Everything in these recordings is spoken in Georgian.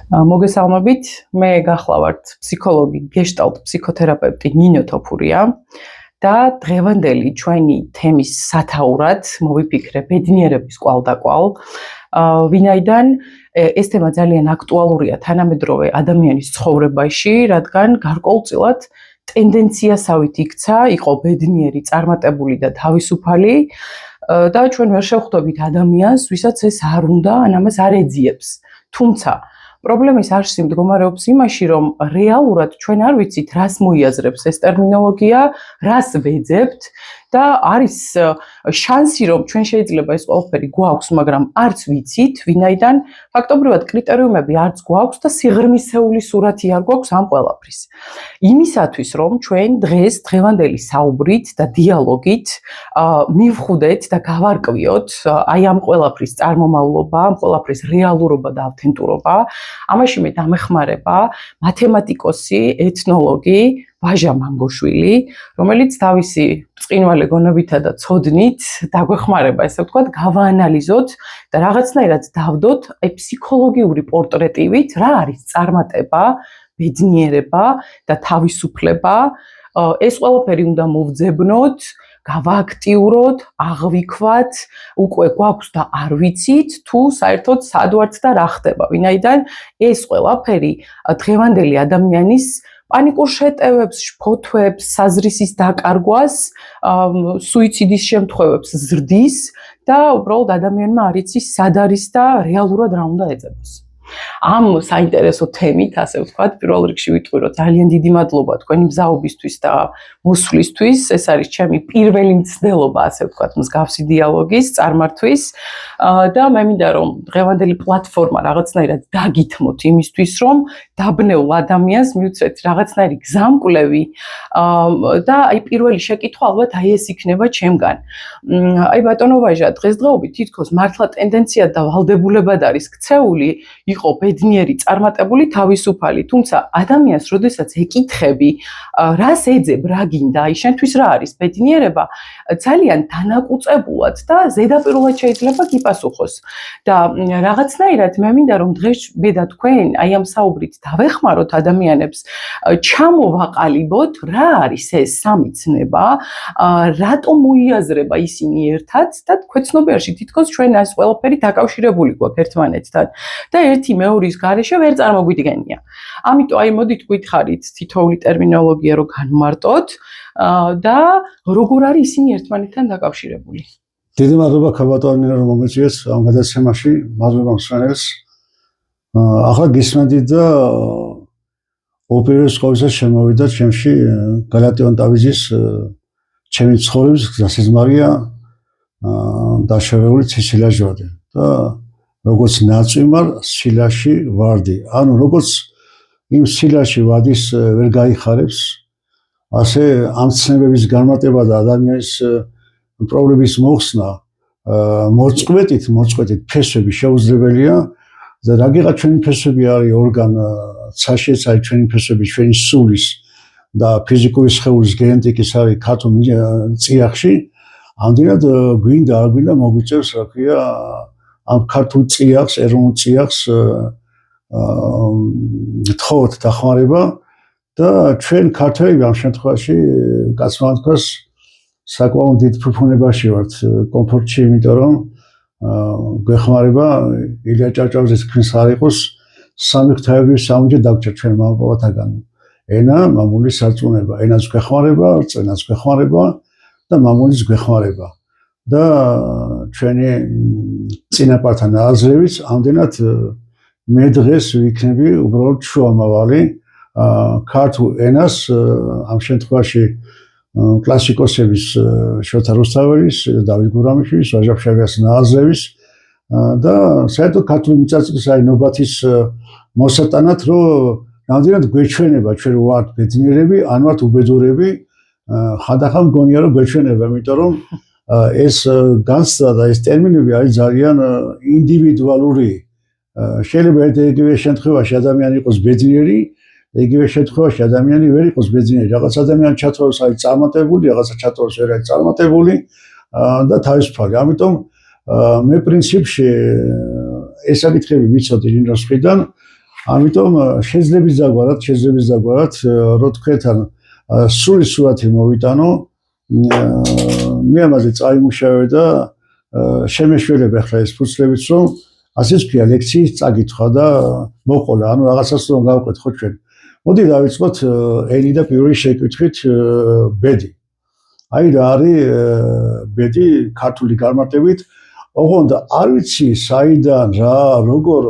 მოგესალმებით, მე გახლავართ ფსიქოლოგი, გეშტალტ ფსიქოთერაპევტი ნინო თოფურია და დღევანდელი ჩვენი თემის სათაურად მოვიფიქრე ბედნიერების კვალდაკვალ, ვინაიდან ეს თემა ძალიან აქტუალურია თანამედროვე ადამიანის ცხოვრებაში, რადგან გარკვეულწილად ტენდენციასავით იქცა, იყო ბედნიერი, წარმატებული და თავისუფალი და ჩვენ ვერ შევხვდებით ადამიანს, ვისაც ეს არ უნდა, ან ამას არ ეძიებს. თუმცა პრობლემის არსი მდგომარეობს იმაში, რომ რეალურად ჩვენ არ ვიცით, რას მოიაზრებს ეს ტერმინოლოგია, რას ვეძებთ და არის შანსი, რომ ჩვენ შეიძლება ეს ყველაფერი გვაქვს, მაგრამ არც ვიცით, ვინაიდან ფაქტობრივად კრიტერიუმები არც გვაქვს და სიღრმისეული სურათი არ გვაქვს ამ ყველაფრის. იმისათვის, რომ ჩვენ დღევანდელი საუბრით და დიალოგით მივხვდეთ და გავარკვიოთ აი ამ ყველაფრის წარმომავლობა, ამ ყველაფრის რეალურობა და ავთენტურობა, ამაში მე დამეხმარება მათემატიკოსი, ეთნოლოგი ვაჟა მანგოშვილი, რომელიც თავისი ბრწყინვალე გონებითა და ცოდნით დაგვეხმარება, ესე ვთქვათ, გავაანალიზოთ და რაღაცნაირად დავდოთ აი ფსიქოლოგიური პორტრეტივით, რა არის წარმატება, ბედნიერება და თავისუფლება. ეს ყველაფერი უნდა მოვძებნოთ, გავააქტიუროთ, აღვიქვათ, უკვე გვაქვს და არ ვიცით, თუ საერთოდ სად ვართ და რა ხდება, ვინაიდან ეს ყველაფერი დღევანდელი ადამიანის პანიკურ შეტევებს, შფოთვებს, საზრისის დაკარგვას, სუიციდის შემთხვევებს ზრდის და უბრალოდ ადამიანმა არ იცის სად არის და რეალურად რა უნდა ეძებოს. ამ საინტერესო თემით, ასე ვთქვათ, პირველ რიგში ვიტყვი, რომ ძალიან დიდი მადლობა თქვენი მზაობისთვის და მოსვლისთვის. ეს არის ჩემი პირველი მცდელობა, ასე ვთქვათ, მსგავსი დიალოგის წარმართვის და მე მინდა რომ დღევანდელი პლატფორმა რაღაცნაირად დაგითმოთ იმისთვის, რომ დაბნეულ ადამიანს მივცეთ რაღაცნაირი გზამკვლევი და აი პირველი შეკითხვა ალბათ აი ეს იქნება ჩემგან. აი ბატონო ვაჟა, დღესდღეობით თითქოს მართლა ტენდენცია და ვალდებულებად არის ქცეული იყო ბედნიერი, წარმატებული, თავისუფალი, თუმცა ადამიანს, როდესაც ეკითხები, რას ეძებ, რა გინდა, აი შენთვის რა არის ბედნიერება, ძალიან დანაკუწებულად და ზედაპირულად შეიძლება გიპასუხოს. და რაღაცნაირად მე მინდა რომ დღეს მე და თქვენ აი ამ საუბრით დავეხმაროთ ადამიანებს, ჩამოვაყალიბოთ, რა არის ეს სამი ცნება, რატომ მოიაზრება ისინი ერთად და ქვეცნობიერში თითქოს ჩვენ ეს ყველაფერი დაკავშირებული გვაქვს ერთმანეთთან. და ერთი მეორის გარეშე ვერ წარმოგვიდგენია. ამიტომ აი მოდით გვითხარით თითოეული ტერმინოლოგია რო განმარტოთ და როგორ არის ისინი ერთმანეთთან დაკავშირებული. დიდი მადლობა ქაბატონი რომ მომეწიეს ამ გადაცემაში, მადლობა მსმენელს. ახლა გისმენთ და უპირველეს ყოვლისა შემოვიდა ჩემში გალატიონ ტავიძის ჩემი ცხოვრების გზასიზმარია დაშავებული ცისილა ჟვადი და როგორც ნაწვიმარ სილაში ვარდი. ანუ როგორც იმ სილაში ვადის ვერ გაიხარებს, ასე ამ ცნებების განმარტება და ადამიანის პრობლემის მოხსნა მოწყვეტით ფესვები შეუძლებელია და რაგიღა ჩვენი ფესვები არის ორგან ცაშეც არის ჩვენი ფესვები ჩვენი სულის და ფიზიკური სხეულის გენეტიკის არის ქათო წიაღში, ამდენად გვინდა არ გვინდა მოგვიწევს რა ქვია ამ ქართულ წიაღს, ეროვნულ წიაღს თხოვთ დახმარება და ჩვენ ქართველები ამ შემთხვევაში კაცმა თქვას საკმაოდ დიდ ფუფუნებაში ვართ, კომფორტში, იმიტომ რომ გვეხმარება ილია ჭავჭავაძის თქვენს არ იყოს სამი ღვთაების საუნჯე დაგჭირ ჩვენ მამაპაპათაგან. ენა, მამული სარწმუნება, ენაც გვეხმარება, რწმენაც გვეხმარება და მამულის გვეხმარება. და ჩვენი წინაპართან აზრებით ამდენად მე დღეს ვიქნები უბრალოდ შუამავალი ქართულ ენას ამ შემთხვევაში კლასიკოსების შოთა რუსთაველის, დავით გურამიშვილის, ვაჟა ფშაველის აზრების და საერთოდ ქართული მიწაწმის აი ნობათის მოსატანად რომ რამდენად გვეჩვენება ჩვენ ვართ ბედნიერები, ან ვართ უბედურები, ხანდახან მგონია რომ გვეჩვენება, იმიტომ რომ ეს განცდა და ეს ტერმინები არის ძალიან ინდივიდუალური. შეიძლება იგივე შემთხვევაში ადამიანი იყოს ბედნიერი, იგივე შემთხვევაში ადამიანი ვერ იყოს ბედნიერი. რაღაც ადამიანი ჩათვალოს არის წარმატებული, რაღაცა ჩათვალოს ვერ არის წარმატებული და თავისუფალი. ამიტომ მე პრინციპში ეს საკითხები ვიცოდი ნინოს მხრიდან ამიტომ შეძლებს დაგვარად რო თქვენ სრული სურათი მოვიტანო მე ამაზე წაიმუშავე და შემეშველებ ახლა ეს ფუძლებიც რომ ასეც ქვია ლექციის წაკითხვა და მოყოლა ანუ რაღაცას რომ გავყვეთ ხო ჩვენ მოდი დავიწყოთ ენი და პირველი შეკითხვით ბედი აი რა არის ბედი ქართული განმარტებით ოღონდ არ ვიცი საიდან რა როგორ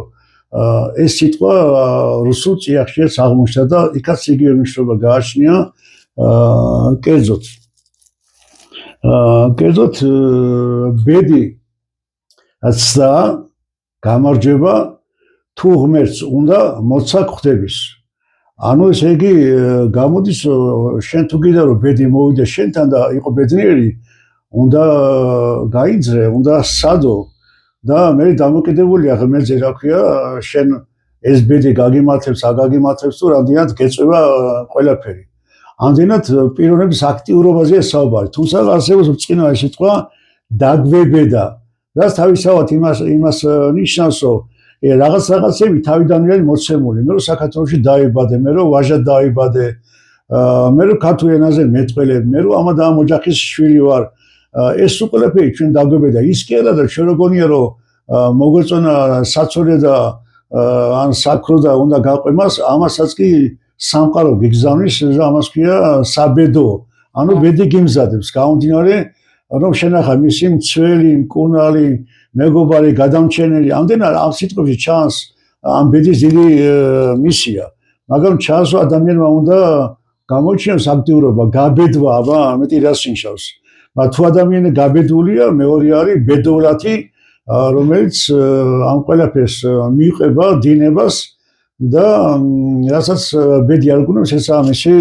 ეს სიტყვა რუსულ წიაღშიაც აღმოჩნდა და იქაც იგივე მნიშვნელობა გააჩნია კერძოდ ბედი აცდა გამარჯვება თუ ღმერთს უნდა მოცა ხვდების ანუ ესე იგი გამოდის შენ თუ გინდა რომ ბედი მოვიდა შენთან და იყო ბედნიერი უნდა გაიძრე უნდა სადო და მე დამოკიდებულია ღმერთზე რა ქვია შენ ეს ბედი გაგიმართებს აგაგიმართებს თუ რამდენად გეწევა ყველაფერი ამდენად პიროვნების აქტიურობაზეა საუბარი თუმცა არსებობს ბრწყინვალე სიტყვა დაგვებედა რაც თავისთავად იმას ნიშნავს რომ რაღაცები თავიდანვე არის მოცემული მე რომ საქართველოში დაიბადე მე რომ ვაჟად დაიბადე მე რომ ქართულ ენაზე მეტყველებ მე რომ ამა და ამ ოჯახის შვილი ვარ ეს ყველაფერი ჩვენ დაგვებედა ის კი არა და ჩვენ რო გონია რომ მოგვეწონა საცოლე და ან საქრო და უნდა გაყვემას ამასაც კი სამყარო გიგზავნის და ამას ქვია საბედო ანუ ბედი გიმზადებს გამომდინარე რომ შენახა მისი მცველი მკუნალი მეგობარი გადამჩენელი ამდენად ამ სიტყვებში ჩანს ამ ბედის დიდი მისია მაგრამ ჩანს რომ ადამიანმა უნდა გამოჩენოს აქტიურობა გაბედვა აბა მეტი რას ნიშნავს მაგრამ თუ ადამიანი გაბედულია მეორე არის ბედოვლათი რომელიც ამ ყველაფერს მიიღება დინებას და რასაც ბედი არ გუნებს ესაა მისი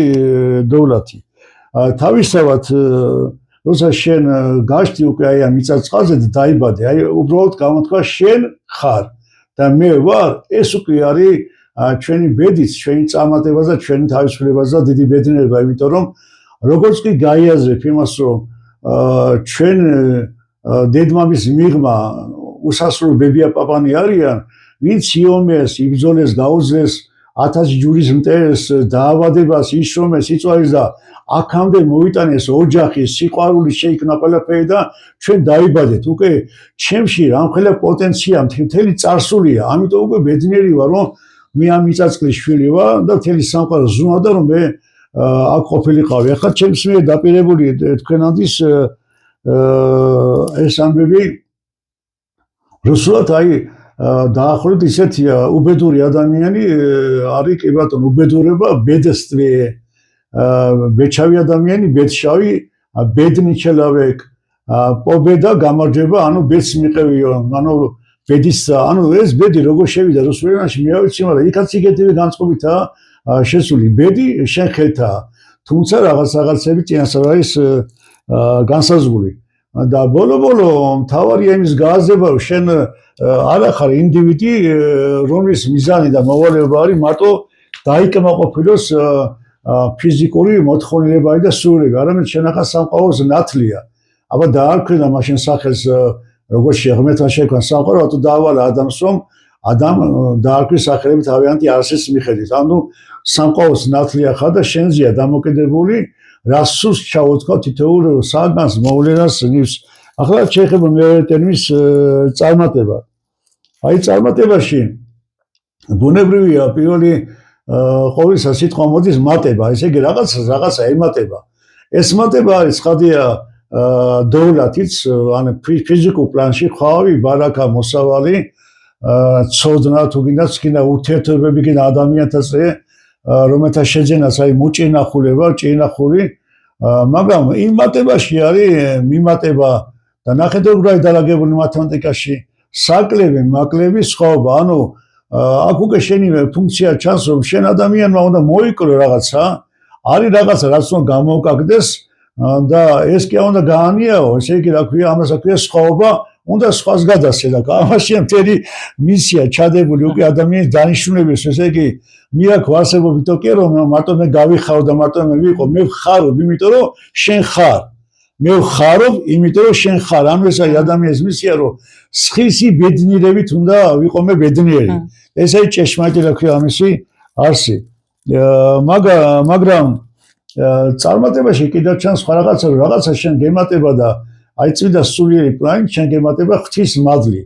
დოვლათი თავისთავად როცა შენ გაშთი უკვე აი ამ მიწა-წყალზე და დაიბადე აი უბრალოდ გამოთქვა შენ ხარ და მე ვარ ეს უკვე არის ჩვენი ბედიც ჩვენი წარმატება და ჩვენი თავისუფლება და დიდი ბედნიერება იმიტომ რომ როგორც კი გაიაზრებ იმას რომ ჩვენ დედმამის მიღმა უსასრულო ბებია-პაპანი არიან ვინც იომეს იბრძოლეს გაუძლეს 1000 ჯურის მტერს დაავადებას იშრომეს იწვაეს და აქამდე მოიტანეს ოჯახი სიყვარული შეიქმნა ყველაფერი და ჩვენ დაიბადეთ უკვე ჩემში რამხელა პოტენცია მთელი წარსულია ამიტომ უკვე ბედნიერი ვარ რომ მე ამ მიწა-წყლის შვილი ვარ და მთელი სამყარო ზრუნავდა რომ მე აქ ყოფილიყავი ახლა ჩემს მიერ დაპირებული თქვენადის ეს ამბები რუსულად აი დაახლოებით ისეთია უბედური ადამიანი არის კი ბატონო უბედურება ბედსტვე ბეჩავი ადამიანი ბედშავი ბედნი ჩელავეკ პობედა გამარჯვება ანუ ბედს მიყევიო ანუ ბედის ანუ ეს ბედი როგორ შევიდა რუსულ ენაში მე ვიცი მაგრამ იქაც იგეთივე განწყობითაა შესული ბედი შენ ხელთაა თუმცა რაღაცები წინასწარ არის განსაზღვრული და ბოლო მთავარია იმის გააზრება რომ შენ არ ახარ ინდივიდი რომლის მიზანი და მოვალეობა არის მარტო დაიკმაყოფილოს ფიზიკური მოთხოვნილებანი და სურვილები არამედ შენ ახლა სამყაროს ნათლია აბა დაარქვენა მაშინ სახელს როგორც შეღმერთმა შექმნა სამყარო რატო დაავალა ადამიანს რომ ადამ დაარქვის სახელები თავიანთი არსის მიხედვით ანუ სამყაროს ნათლია ხარ და შენზეა დამოკიდებული რას სურს ჩაუდგა თითოეულ საგანს მოვლენას ნივს ახლა შეეხება მეორე ტერმინის წარმატება აი წარმატებაში ბუნებრივია პირველი ყოველისა სიტყვა მოდის მატება ესე იგი რაღაცა ემატება ეს მატება არის ხადია დოვლათიც ან ფიზიკურ პლანში ხვავი ბარაკა მოსავალი ცოდნა თუ გინდა ურთიერთობები გინდა ადამიანთაზე რომელთა შეძენას აი მოჭინახულება ჭინახული მაგრამ იმ მატებაში არის მიმატება და ნახეთობრივად დალაგებული მათემატიკაში საკლები მაკლები სხვაობა ანუ აქ უკვე შენი ფუნქცია ჩანს რომ შენ ადამიანმა უნდა მოიკლო რაღაცა არის რაღაცა რაც უნდა გამოვკაკდეს და ეს კი უნდა გაანიაო ესე იგი რა ქვია ამას აქვია სხვაობა უნდა სხვას გადასცე და ამაშია მთელი მისია ჩადებული უკვე ადამიანის დანიშნულების ესე იგი მე აქ ვარსებობითო კი რომ მარტო მე გავიხარო და მარტო მე ვიყო მე ვხარობ იმიტომ რომ შენ ხარ მე ვხარობ იმიტომ რომ შენ ხარ ანუ ეს არის ადამიანის მისია რომ სხვისი ბედნიერებით უნდა ვიყო მე ბედნიერი ეს არის ჭეშმარიტი რა ქვია ამისი არსი. მაგრამ წარმატებაში კიდევ ჩანს სხვა რაღაცა, რომ რაღაცა შენ გემატება და აი წმინდა სულიერი პლანი შენ გემატება ღვთის მადლი.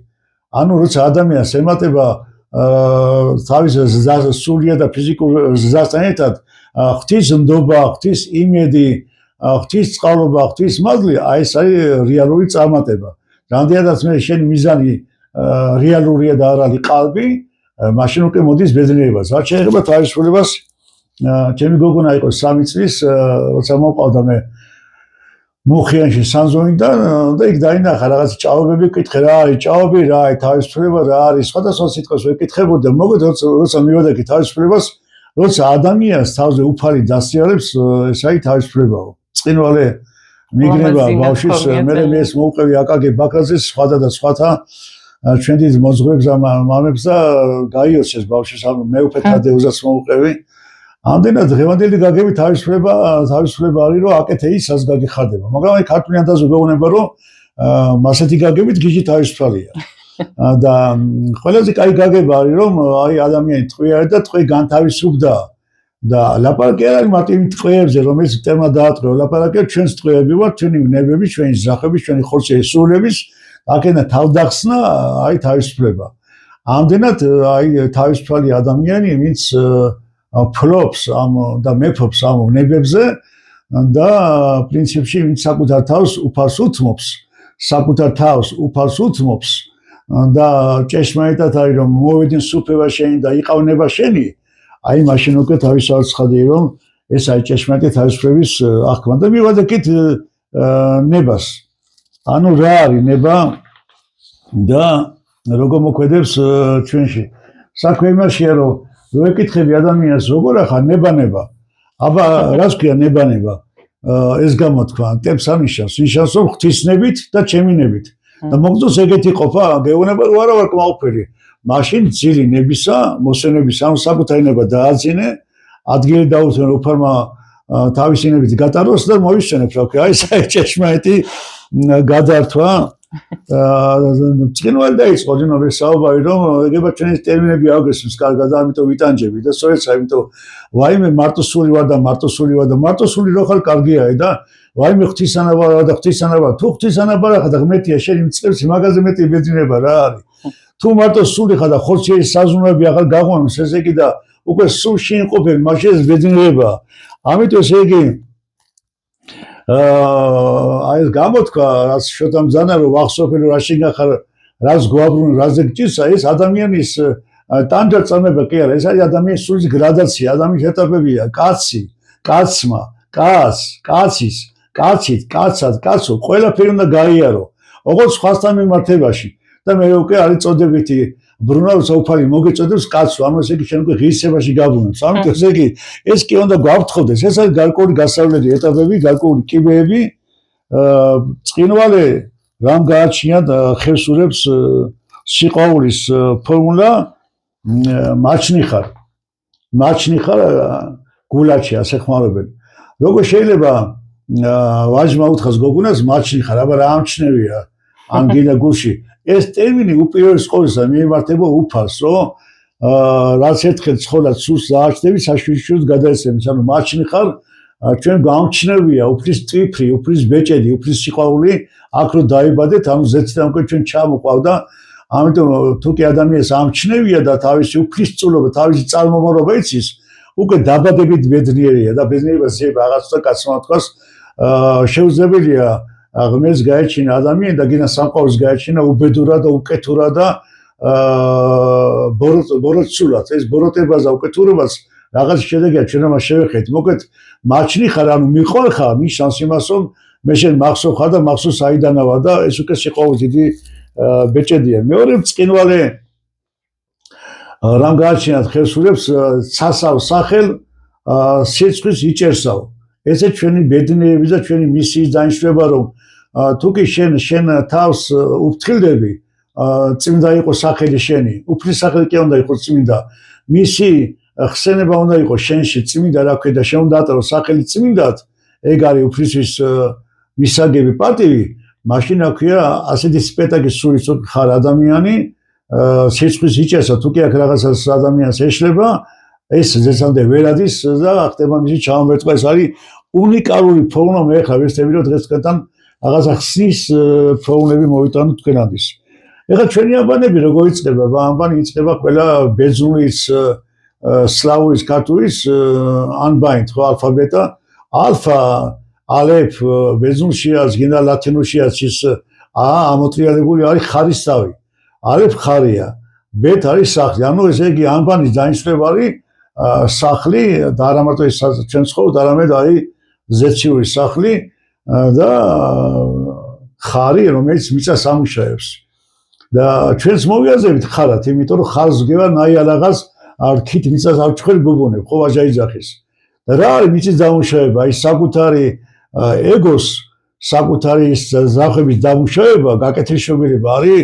ანუ როცა ადამიანს ემატება თავის სულია და ფიზიკურ ზრდასთან ერთად ღვთის ნდობა, ღვთის იმედი, ღვთის წყალობა, ღვთის მადლი, აი ეს არის რეალური წარმატება. რამდენადაც მე შენი მიზანი რეალურია და არ არის ყალბი, მაშინ უკვე მოდის ბედნიერებას. რაც შეეხება თავისუფლებას, ჩემი გოგონა იყო 3 წლის, როცა მოყავდა მე მუხიანში სანზოინიდან და იქ დაინახა რაღაც ჭაობები, ვკითხე რა არის ჭაობი, რა არის თავისუფლება, რა არის სხვადასხვა სიტყვას ვეკითხებოდი და მოგეთ როცა მივედექი თავისუფლებას, როცა ადამიანს თავზე უფალი დასიარებს, ეს არის თავისუფლებაო. წინვალე მიგრება ბავშვის, მე ეს მოუყევი აკაკი ბაქრაძეს, სხვათა და სხვათა ჩვენ დიდ მოძღვებს და მამებს და გაიოცეს ბავშვის, ანუ მეუფე თადეუზას მოუყევი. ამდენად დღევანდელი გაგები თავისუფლება არის, რომ აკეთე ისას გაგიხარდება. მაგრამ აი ქართული ანდაზო გვეუბნება, რომ მასეთი გაგებით გიჟი თავისუფალია. და ყველაზე კაი გაგება არის, რომ აი ადამიანი ტყვია და ტყვე განთავისუფდა. და ლაპარაკი არ არის მარტივ ტყვეებზე, რომელიც თემა დაატყვევა, ლაპარაკია ჩვენს ტყვეები ვართ, ჩვენი ვნებები, ჩვენი ზრახები, ჩვენი ხორცი სულების, აქენა თავდახსნა, აი თავისუფლება. ამდენად აი თავისუფალი ადამიანი, ვინც ფლობს ამ და მეფობს ამ ვნებებზე და პრინციპში ვინც საკუთარ თავს უფალს უთმობს, და ჭეშმარიტად არის რომ მოვიდნენ სუფევა შენი და იყავნება შენი, აი მაშინ უკვე თავისთავად ცხადია რომ ეს არის ჭეშმარიტი თავისუფლების აღქმა და მივადექით ნებას. ანუ რა არის ნება და როგორ მოქმედებს ჩვენში. საქმე იმაშია რომ ვეკითხები ადამიანს როგორ ახლა ნება. აბა რას ქვია ნება? ეს გამოთქვა ტემსანიშას, ნიშნავს რომ ღვთისნებით და ჩემინებით. და მოგწონს ეგეთი ყოფა, გეუბნება რომ არა ვარ კმაყოფილი. მაშინ ძილი ნებისა, მოსვენების ამ საკუთარი ნება დააძინე, ადგილი დაუთმენ უფალმა თავისი ნებით გატაროს და მოისვენებს, რა ქვია, აი ეს ჭეშმარიტი გადართვა. წინვალე დაიწყო ძინობრე საუბარი, რომ ეგება ჩვენი ტერმინები აღგესმის კარგად, ამიტომ ვიტანჯები და სწორედ ამიტომ ვაიმე მარტოსული ვარ და მარტოსული რო ხარ კარგია და ვაიმე ღვთისანაბარ და ღვთისანაბარ. თუ ღვთისანაბარ ხარ და ღმერთია შენი მწყებს, მაგაზე მეტი ბედნიერება რა არის? თუ მარტო სული ხარ და ხორციელი საზრუნოები ახალ გაღვამს ესე იგი და უკვე სულში იმყოფები, მაშინ ეს ბედნიერებაა. ამიტომ ესე იგი აი ეს გამოთქვა, რაც შოთა მძანა რომ ვახსოვები რა შეგახარ, რაც გვაბრუნ, რაზე გჭირსა, ეს ადამიანის ტანჯარწამება კი არა, ეს არის ადამიანის სულის გრადაცია, ადამიანის ეტაპებია, კაცი, კაცმა, კაცის, კაცით, კაცად, კაცო, ყველაფერი უნდა გაიარო. ოღონდ სხვასთან მიმართებაში. და მე უკვე არის წოდებითი ბრუნა როცა უფალი მოგეწოდებს კაცო, ანუ ესე იგი შენ უკვე ღირსებაში გაბრუნებს. ამიტომ ესე იგი ეს კი უნდა გვაფრთხოდეს. ეს არის გარკვეული გასავლელი ეტაპები, გარკვეული კიბეები. წინვალე რამ გააჩნიათ ხევსურებს სიყვარულის ფორმულა მაჩნიხარ გულაჩი ასე ხმარობენ. როგორ შეიძლება ვაჟმა უთხრას გოგონას მაჩნიხარ, აბა რა ამჩნევია ან გინდა გულში. ეს ტერმინი უპირველეს ყოვლისა მიემართება უფალს, რომ რაც ერთხელ ცხოვრად სულს დააჩნდები, საშვილიშვილს გადაეცემის. ანუ მაჩნიხარ ჩვენ გამჩნევია უფლის ტვიფრი, უფლის ბეჭედი, უფლის სიყვარული, აქ რო დაიბადეთ, ანუ ზეციდან უკვე ჩვენ ჩამოყვავდა. ამიტომ თუ კი ადამიანს ამჩნევია და თავისი უფლის წულობა, თავისი წარმომავლობა იცის, უკვე დაბადებით ბედნიერია და ბედნიერებას შეიძლება რაღაც და კაცმა თქვას, შეუძლებელია ღმერთს გაეჩინა ადამიანი და გინდა სამყაროს გაეჩინა უბედურად და უკეთურად და ბოროტსულად. ეს ბოროტებას და უკეთურებას რაღაც შედეგია ჩვენ ამას შევეხეთ. მოკეთ მაჩნიხარ, ანუ მიყვარხარ, ნიშნავს იმას, რომ მე შენ მახსოვ ხარ და მახსოვს აიდანა ვარ და ეს უკვე სიყვარულის დიდი ბეჭედია. მეორე წინვალე რამ გააჩნიათ ხევსურებს ცასავ სახელ სიცხვის იჭერსავ. ესე ჩვენი ბედნიერების და ჩვენი მისიის დანიშნულება, რომ თუ კი შენ თავს უფრთხილდები, წმინდა იყო სახელი შენი, უფლის სახელი კი უნდა იყოს წმინდა. მისი ხსენება უნდა იყოს შენში წმინდა, რა ქვია და შენ უნდა ატარო სახელი წმინდად, ეგ არის უფლისის მისაგები პატივი. მაშინ აქვია ასეთი სპექტაკლის სულის ხარ ადამიანი სიცხვის იჭესა თუ კი აქ რაღაცას ადამიანს ეშლება ეს ზესამდე ვერ ადის და ხდება მისი ჩამომერტყვა ეს არის უნიკალური ფორმა მე ხარ ვერცები რომ დღესკაცთან რაღაცა ხსნის ფორმები მოვიტანოთ თქვენთვის ეხლა ჩვენი ამბანები როგორ იწყება ამბანი იწყება ყველა ბერძნულის სლავურის ქართულის ანბანით ხო ალფაბეტა ალფა ალეფ ბერძნულში არის გინდა ლათინურში არის ის ამოტრიალებული არის ხარისთავი ალეფ ხარია ბეთ არის სახლი ანუ ესე იგი ანბანის დანიშნულება არის სახლი და არა მარტო ეს ჩვენ ცხოვრობთ არამედ არის ზეციური სახლი და ხარი რომელიც მიწას ამუშავებს და ჩვენს მოვიაზრებით ხარად იმიტომ რომ ხარს გევა ნაია რაღაც რქით მიწას არ ჩხერი გოგონებ ხო ვაჟაიძახის და რა არის მიწის დამუშავება ის საკუთარი ეგოს საკუთარი ზახების დამუშავება გაკეთილშობილება არის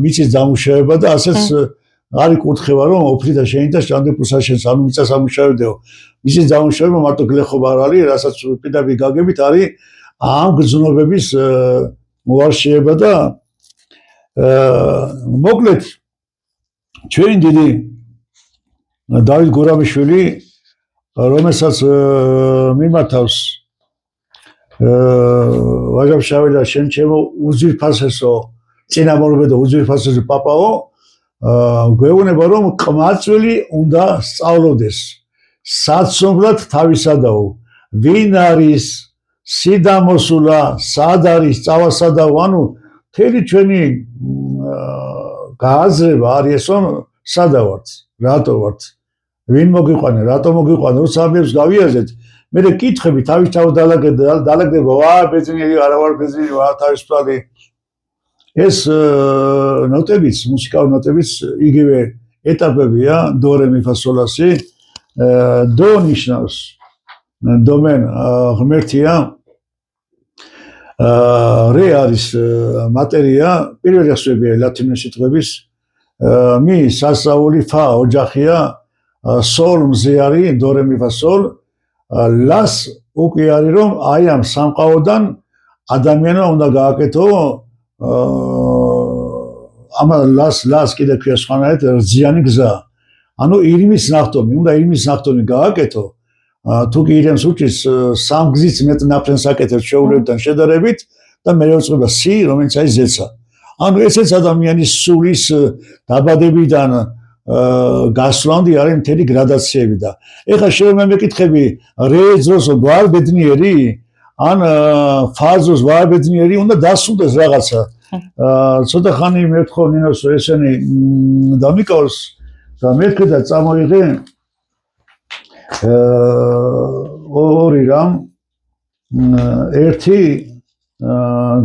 მიწის დამუშავება და ასეც არის კურთხევა რომ ოფრიდა შეინდა შანდეპუსაშენს ანუ მიწას ამუშავებდეო მიწის დამუშავება მარტო გლეხობა არ არის რასაც პირდაპირ გაგებით არის ამ გზნობების მოარშიება და მოკლედ ჩვენი დიდი დავით გურამიშვილი რომელსაც მიმართავს ვაჟა-ფშაველა შენ ჩემო უძვირფასესო წინამორბედო უძვირფასესო პაპაო გვეუბნება რომ ყმაწვილი უნდა სწავლობდეს საცნობლად თავისადაო ვინ არის სიდამოსულა სად არის წავასადაო ანუ მთელი ჩვენი გააზრება არის ეს რომ სადა ვართ რატო ვართ ვინ მოგიყვანე რატო მოგიყვანე როცა ამებს გავიაზრეთ მე კითხები თავისთავად დალაგდება ვა ბეძინელი არა ვარ ბეძინელი ვა თავისუფალი ეს ნოტებიც მუსიკალური ნოტებიც იგივე ეტაპებია დო რე მი ფა სოლ ლა სი დო ნიშნავს დომენ ღმერთია რე არის მატერია პირველი ასოებია ლათინური სიტყვების მი სასაული ფა ოჯახია სოლ მზე არის დო რე მი ფა სოლ ლას უკვე არის რომ აი ამ სამყაროდან ადამიანმა უნდა გააკეთო ამა ლას კიდე ქვია სხვანაირად რძიანი გზა ანუ ირმის ნახტომი უნდა ირმის ნახტომი გააკეთო თუ კი ირემს უჭის სამ გზის მეტ ნაფრენს აკეთებს შეულებთან შედარებით და მე როწყება სი რომელიც არის ზეცა ანუ ესეც ადამიანის სულის დაბადებიდან გასვლამდე არის მთელი გრადაციები და ეხლა შეიძლება მეკითხები რე ძროს ვარ ბედნიერი ან ფაზოს ვარ ბედნიერი უნდა დასრულდეს რაღაცა ცოტა ხანი მეთქო ნინოს ესენი დამიკავს და მეთქე და წამოიღე ორი რამ ერთი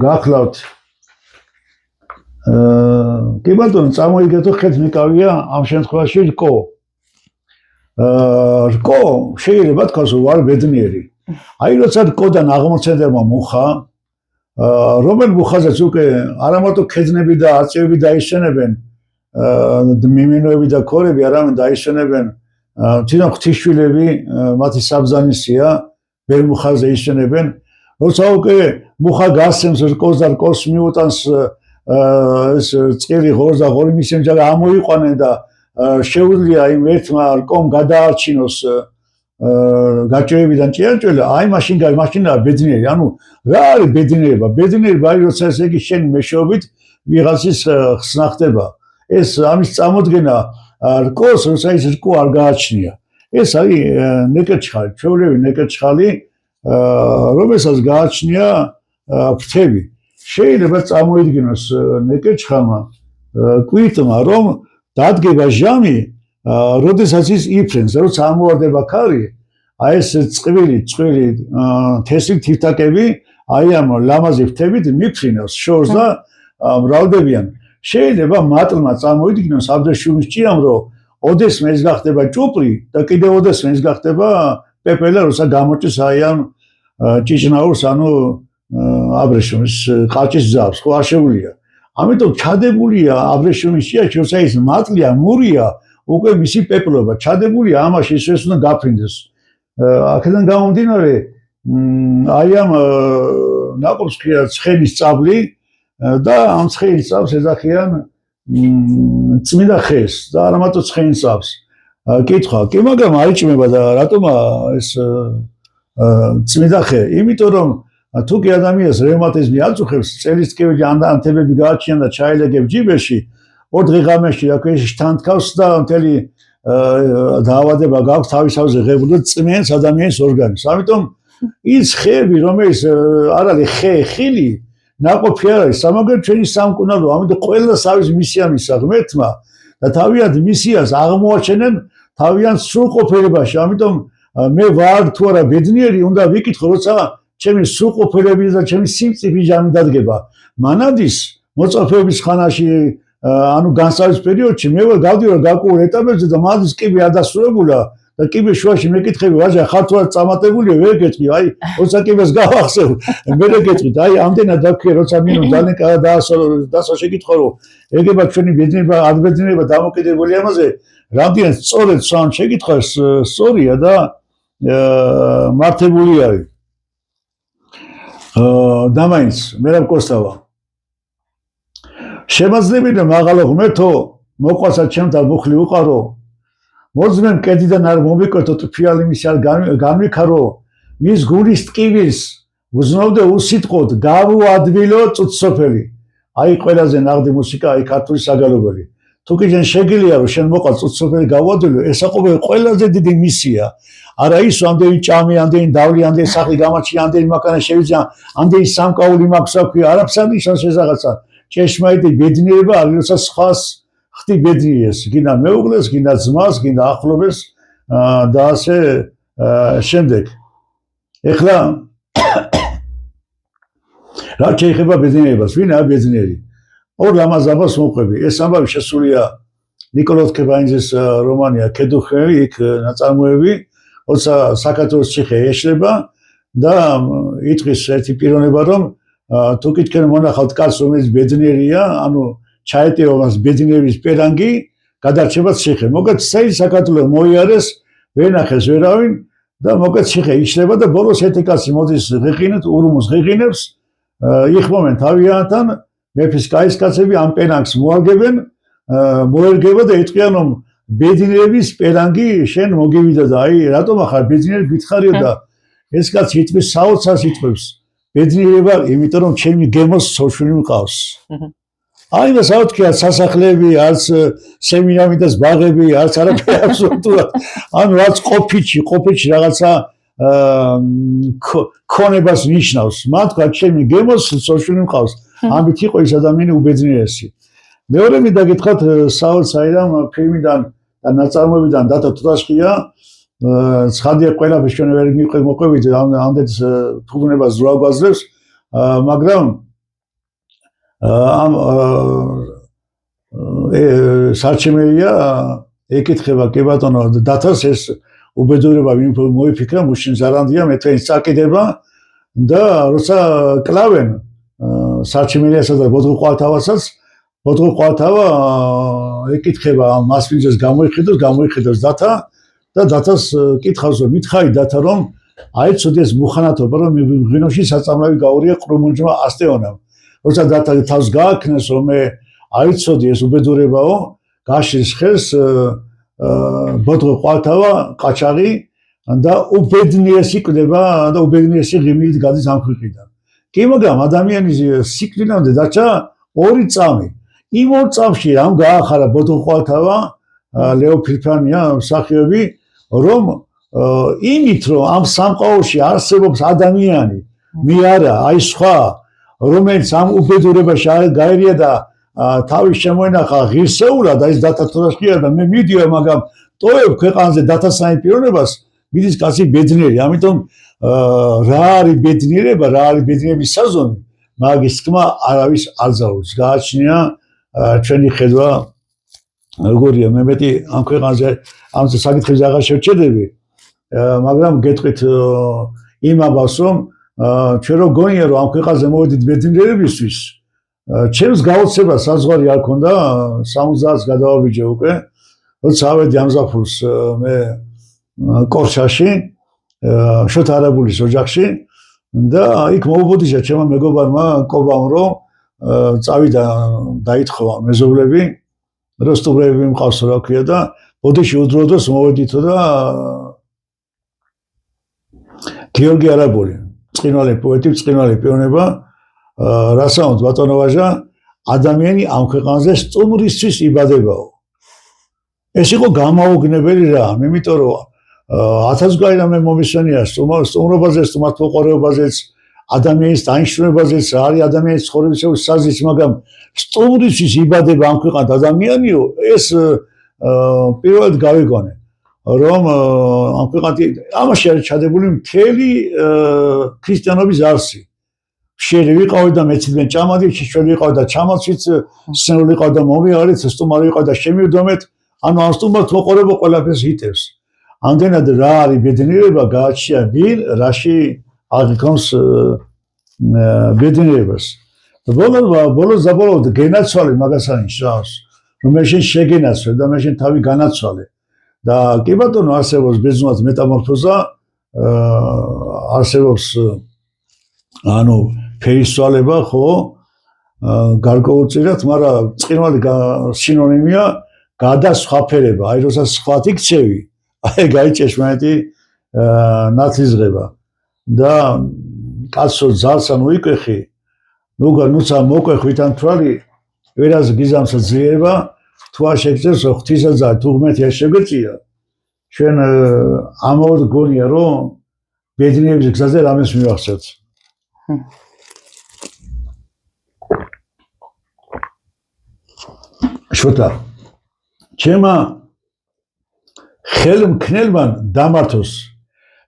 გახლავთ კი ბატონო წამოიგეთო ხეთ მიკავია ამ შემთხვევაში რკო რკო შეიძლება თქვას ვარ ბედნიერი აი როცა რკოდან აღმოცენდება მუხა რომელ მუხაზეც უკვე არა მარტო ქედნები და აწევები დაიშენებენ მიმინოები და ქორები არამედ დაიშენებენ თვითონ ღვთისშვილები მათი საბრძანისია ვერ მუხაზე იშენებენ როცა უკვე მუხა გასცემს რკოს და რკოს მიუტანს ეს წელი ღორს და ღორი მისცემს და ამოიყვანენ და შეუძლია იმ ერთმა რკომ გადაარჩინოს გაჭრებიდან ჭიანჭველა აი მაშინაა ბედნიერი ანუ რა არის ბედნიერება ბედნიერება არის როცა ესე იგი შენი მეშვეობით ვიღაცის ხსნა ხდება ეს ამის წამოდგენა რკოს როცა ის რკო არ გააჩნია ეს არის ნეკერჩხალი ჩვეულები ნეკერჩხალი რომელსაც გააჩნია ფრთები შეიძლება წამოიდგინოს ნეკერჩხალმა კვირტმა რომ დადგება ჟამი როდესაც ის იფრენს როცა ამოვარდება ქარი აი ეს წყვილი თესლი თითაკები აი ამ ლამაზი ფრთებით მიფრინავს შორს და მრავლდებიან შეიძლება მატლმა წამოიდგინოს აბრეშუმის ჭიამ რომ ოდესმე ეს გახდება ჭუპრი და კიდევ ოდესმე ეს გახდება პეპელა როცა გამოჭის აი ამ ჭიჭნაურს ანუ აბრეშუმის ყაჭის ძავს ხო არ შეუძლია ამიტომ ჩადებულია აბრეშუმის ჭიაში როცა ის მატლია მურია უკვე მისი პეპლობა ჩადებულია ამაში ის უნდა გაფრინდეს აქედან გამომდინარე აი ამ ნაკობს ქვია ცხენის წაბლი და ამ ცხენის წაბლს ეძახიან წმინდა ხეს და არა მარტო ცხენს აქვს. კითხვა, კი მაგრამ აიჭმება და რატომ ეს წმინდა ხე? იმიტომ რომ თუ კი ადამიანს რევმატიზმი აწუხებს, წელიწკივილი ანთებები გააჩნია და ჩაილეგებ ჯიბეში, 2 დღე-ღამეში რა ქვია შთანთქავს და მთელი დაავადება გაქვს თავისთავზე ღებული და წმენს ადამიანის ორგანიზმს. ამიტომ ის ხეები, რომელიც არ არის ხილი, ნაყოფი არ არის, სამაგერ ჩვენი სამკურნალო, ამიტომ ყველას არის მისია მისცა ღმერთმა და თავიანთ მისიას აღმოაჩენენ თავიანთ სრულყოფილებაში. ამიტომ მე ვარ თუ არა ბედნიერი, უნდა ვიკითხო, როცა ჩემი სრულყოფილების და ჩემი სიმწიფის ჟამი დადგება. მანადის მოწაფეობის ხანაში, ანუ განსწავლის პერიოდში მე გავდივარ გარკვეულ ეტაპებზე და მანადის კიბე არ დასრულებულა და კიბეს შუაში მეკითხები, ვაჟა, ხარ თუ არ წამატებულია, ვერ გეტყვი, აი, როცა კიბეს გავახსევ, მე გეტყვით, აი, ამდენად დავქია, როცა მინო ძალიან კარგად დაასვა შეკითხვა, რომ ეგება ჩვენი ბედნიერება, არ ბედნიერება დამოკიდებული ამაზე, რამდენად სწორედ სამ შეკითხვას სწორია და მართებული არის. და მაინც მე რა მკოსავა. შემაძლებელია მაღალო ღმერთო, მოყვასაც ჩემთან მუხლი უყარო. მოძმე მკედიდან არ მომიკვეთო, თვიალი მისი არ განვიქარო. მის გულის ტკივილს უზნობდე უსიტყვოდ, გავუადვილო წუთსოფელი. აი ყველაზე ნაღდი მუსიკა, აი ქართული საგალობელი. თუ კი შენ შეგიძლია რომ შენ მოყვა წუთსოფელი გავუადვილო, ეს აყობა ყველაზე დიდი მისია. არა ის ამდენი ჭამი, ამდენი დავლი, ამდენი სახი გამაჩი, ამდენი მანქანა შევიძა, ამდენი სამკაული მაქვს აქვე, არაფერს ნიშნავს ეს რაღაცა. ჭეშმარიტი ბედნიერება არის, როცა სხვას ხდი ბედნიერს, გინდა მეუღლეს, გინდა ძმას, გინდა ახლობელს და ასე შემდეგ. ეხლა რა შეიძლება ბედნიერებას, ვინ არის ბედნიერი? ორ ლამაზ ამბავს მოყვები. ეს ამბავი შესულია ნიკოლოზ ქებაინძის რომანია ქედუხელი, იქ ნაწარმოები, როცა საქართველოს ციხე ეშლება და იტყვის ერთი პიროვნება, რომ თუ კი თქვენ მონახავთ კაცს, რომელიც ბედნიერია, ანუ ჩაეტევა მას ბედნიერების პერანგი, გადარჩება ციხე. მოგეთ საერთოდ საქართველოს მოიარეს, ვერ ნახეს ვერავინ და მოგეთ ციხე იშლება და ბოლოს ერთი კაცი მოდის ღეღინეთ, ურუმს ღეღინებს, იხმოვენ თავიანთან, მეფის კაისკაცები ამ პერანგს მოარგებენ, მოერგება და იტყვიან, რომ ბედნიერების პერანგი შენ მოგივიდა და აი რატომ ახლა ბედნიერი გითხარიო და ეს კაცი იტყვის საოცარს იტყვებს. ბედნიერება, იმიტომ რომ ჩემი გემოს ცოშვილი მყავს. აი და საერთოდ სასახლეები, არც სემინარიას ბაღები, არც არაფერი აბსოლუტურად. ანუ რაც ყოფიჩი რაღაცა ქონებას ნიშნავს. მათ თქვა ჩემი გემოს ცოშვილი მყავს. ამით იყო ის ადამიანი უბედნიერესი. მეორე მე დაგითხრათ საულ საირამ ფილმიდან და ნაწარმოებიდან დატო თუთაშხია ცხადია ყველაფერს ჩვენ ვერ მოყვებით ამდენს ფუღნებას რა გვაძლევს მაგრამ ამ საჩემელია ეკითხება კი ბატონო დათოს ეს უბედურება ვინ მოიფიქრა მუშინ ზარანდია მე თქვენ წაკიდება და როცა კლავენ საჩემელიასა და ბოდღუყვალთავასაც ბოდღუყვალთავა ეკითხება მასვინძეს გამოიხედოს დათა და დათას კითხავს რომ მითხარი დათა რომ აიცოდეს მუხანათობა რომ მიღინოში საწამლავი გაურია ყრუმუნჯმა ასტეონამ როცა დათა თავს გააქნეს რომ მე აიცოდი ეს უბედურებაო გაშლის ხელს ბოდღუყვალთავა ყაჩაღი და უბედნიესი კდება და უბედნიესი ღიმილით გადის ამ ქვეყნიდან კი მაგრამ ადამიანის სიკვდილამდე დაჭა ორი წამი იმ ორ წამში რამ გაახარა ბოდღუყვალთავა ლეო ფილფანია მსახიობი რომ იმით რომ ამ სამყაროში არსებობს ადამიანი მე არა აი სხვა რომელიც ამ უბედურებაში გაერია და თავის შემოენახა ღირსეულად აი ეს დათათრაშია და მე მიდიო მაგრამ ტოებ ქვეყანზე დათასაინი პიროვნებას მიდის კაცი ბედნიერი ამიტომ რა არის ბედნიერება რა არის ბედნიერების საზომი მაგის თქმა არავის არ ზაურს გააჩნია ჩვენი ხედვა როგორია მე მეტი ამ ქვეყანზე ამ საკითხებზე აღარ შევჩერდები მაგრამ გეტყვით იმ ამბავს რომ ჩვენ რო გონია რომ ამ ქვეყანაზე მოვედით ბედნიერებისთვის ჩემს გაოცება საზღვარი არ ქონდა 70-ს გადავაბიჯე უკვე როცა ავედი ამზაფხულს მე კორჩაში შოთა არაბულის ოჯახში და იქ მოვუბოდიშა ჩემმა მეგობარმა კობამ რომ წავიდა დაითხოვა მეზობლები რომ სტუმრები მყავს რა ქვია და ბოდიში უდროდოს მოვედითო და გიორგი არაბული წყინვალე პოეტი წყინვალე პიონება რასაუნდ ბატონო ვაჟა ადამიანი ამ ქვეყანაზე სტუმრისთვის იბადებაო ეს იყო გამაოგნებელი რა იმიტომ რომ 1000 გვარი რამე მომისვენია სტუმრობაზე სტუმართმოყვარეობაზეც ადამიანის დანიშნულებაზეც რა არის ადამიანის ცხოვრების საზის მაგრამ სტუმრისთვის იბადება ამ ქვეყანად ადამიანიო ეს პირველად გავიგონე რომ ამ ქვეყანაში ამაში არის ჩადებული მთელი ქრისტიანობის არსი შერი ვიყავი და მეციდან ჭამადი შიშველი ვიყავი და ჩამოცვით სცენური ვიყავი და მომიარეთ სტუმარი ვიყავი და შემივდომეთ ანუ ამ სტუმართმოყვარეობა ყველაფერს იტევს ამდენად რა არის ბედნიერება გააჩნია ვინ რაში აღიქონს ბედნიერებას ბოლოს საბოლოოდ გენაცვალე მაგას ანიშნავს რომ მე შენ შეგენაცვლე და მე შენ თავი განაცვალე და კი ბატონო არსებობს ბერძნულად მეტამორფოზა არსებობს ანუ ფერისცვალება ხო გარკვეულწილად მაგრამ წყინვალი სინონიმია გადასხვაფერება აი როცა სხვათ იქცევი აი გაიჭეშმეტი ნათლისღება და კაცო ძალს ანუ იკვეხი ნუცა მოკვეხვით ან თვალი ვერას გიზამს ძლიერება თუ არ შეგძლებს ღვთისაძა თუ ღმერთი არ შეგვეწია ჩვენ ამაოდ გონია რომ ბედნიერების გზაზე რამეს მივახცევთ შოთა ჩემა ხელმქნელმან დამართოს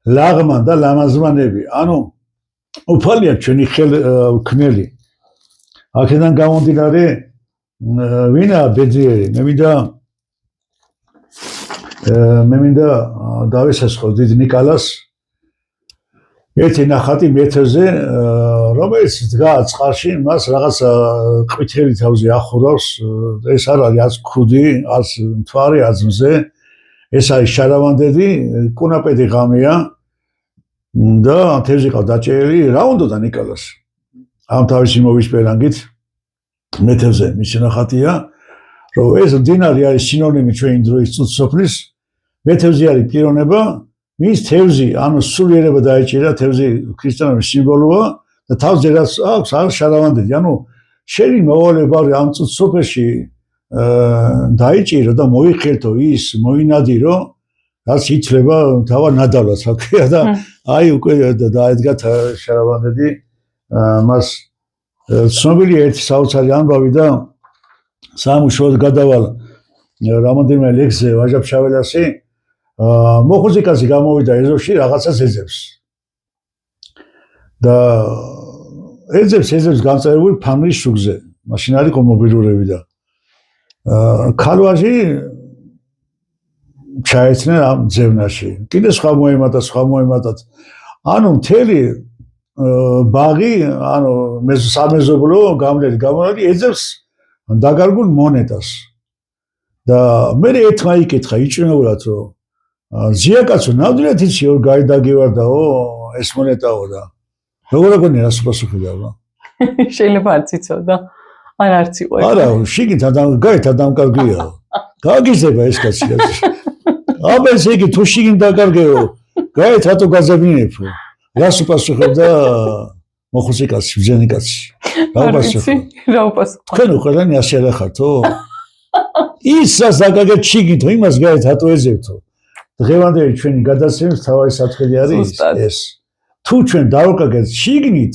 ლაღმან და ლამაზმანები ანუ უფალია ჩვენი ხელმქნელი აქედან გამომდინარე ვინა ბედნიერი მე მინდა დავესასხო დიდ ნიკალას ერთი ნახატი მეთრზე რომელიც დგას წყალში მას რაღაც ყვითელი თავზე ახურავს ეს არ არის არც ქუდი არც მთვარი არც მზე ეს არის შარავანდედი კუნაპედი ღამეა და თევზი ყავს დაჭერილი რა უნდა ნიკალას ამ თავისი მოვისპერანგით მეთევზე მისი ნახატია რომ ეს მდინარე არის სინონიმი ჩვენი დროის წუთსოფლის მეთევზი არის პიროვნება მის თევზი ანუ სულიერება დაეჭირა თევზი ქრისტიანობის სიმბოლოა და თავზე რაც აქვს არის შარავანდედი ანუ შენი მოვალება ამ წუთსოფლში დაიჭირო და მოიხერთო ის მოინადირო რაც ითვლება თავად ნადავლად რა ქვია და აი უკვე დაედგა შარავანდედი მას ცნობილი ერთი საოცარი ამბავი და სამუშაოდ გადავალ რამოდენიმე ლექსზე ვაჟა-ფშაველასი მოხუციკაცი გამოვიდა ეზოში რაღაცას ეძებს და ეძებს განწერებული ფანრის შუქზე მაშინ არის მობილურები და ქალვაჟი ჩაეცნენ ამ ძევნაში კიდე სხვა მოემატათ ანუ მთელი ბაღი ანუ სამეზობლო გამონადი ეძებს დაგარგულ მონეტას და მე ერთმა იკითხა იჭმეულად რომ ზიაკაცო ნამდვილად იცი რომ გაიდაგივარდაო ეს მონეტაო და როგორ გონი რას პასუხობდა შეიძლება არც იცოდა არ არც იყო არა შიგით გაით ადამიანკარგია გაგიზება ეს კაცი აბა ესე იგი თუ შიგით დაკარგეო გაით რატო გაზაბინებ რას უპასუხებდა მოხუციკაცი ბრძენი კაცი რა უპასუხო თქვენ ყველანი ასე არ ხართო ისაც დაგაგეთ შიგითო იმას გაით რატო ეძებთო დღევანდელი ჩვენი გადაცემის თავარი საფრთხე არის ეს თუ ჩვენ დავუკაგეთ შიგნით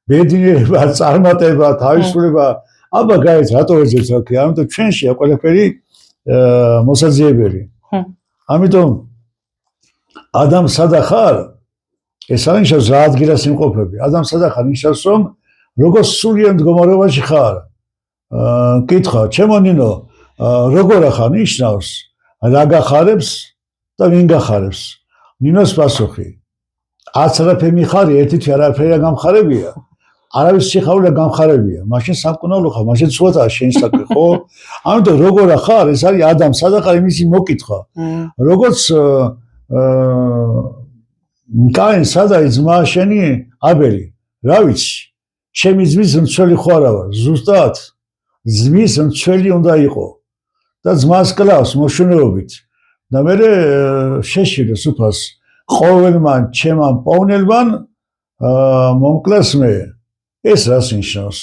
ბედნიერება წარმატება თავისუფლება აბა გაით რატო ეძებთ რა ქვია ამიტომ ჩვენშია ყველაფერი მოსაძიებელი ამიტომ ადამს სადახარ ეს არნიშნავს რა ადგილას იმყოფები ადამს სადახარ ნიშნავს რომ როგორ სულიერ მდგომარეობაში ხარ კითხვა ჩემო ნინო როგორ ახარ ნიშნავს რა გახარებს და ვინ გახარებს ნინოს პასუხი არცერაფერი მიხარი ერთით არაფერი გამხარებია არავის სიხარულა გამხარებია მაშინ სამკურნალო ხარ მაშინ ცოტაა შენ საქმე ხო ამიტომ როგორ ახარ ეს არის ადამ სადახარ იმისი მოკითხვა როგორც კაინ სადაა ძმა შენი აბელი რა ვიცი ჩემი ძმის მცველი ხო არა ვარ ზუსტად ძმის მცველი უნდა იყო და ძმას კლავს მოშინეობით და მე შეშილეს უფას ყოველმა ჩემმა პოვნელმან მომკლეს მე ეს რას ნიშნავს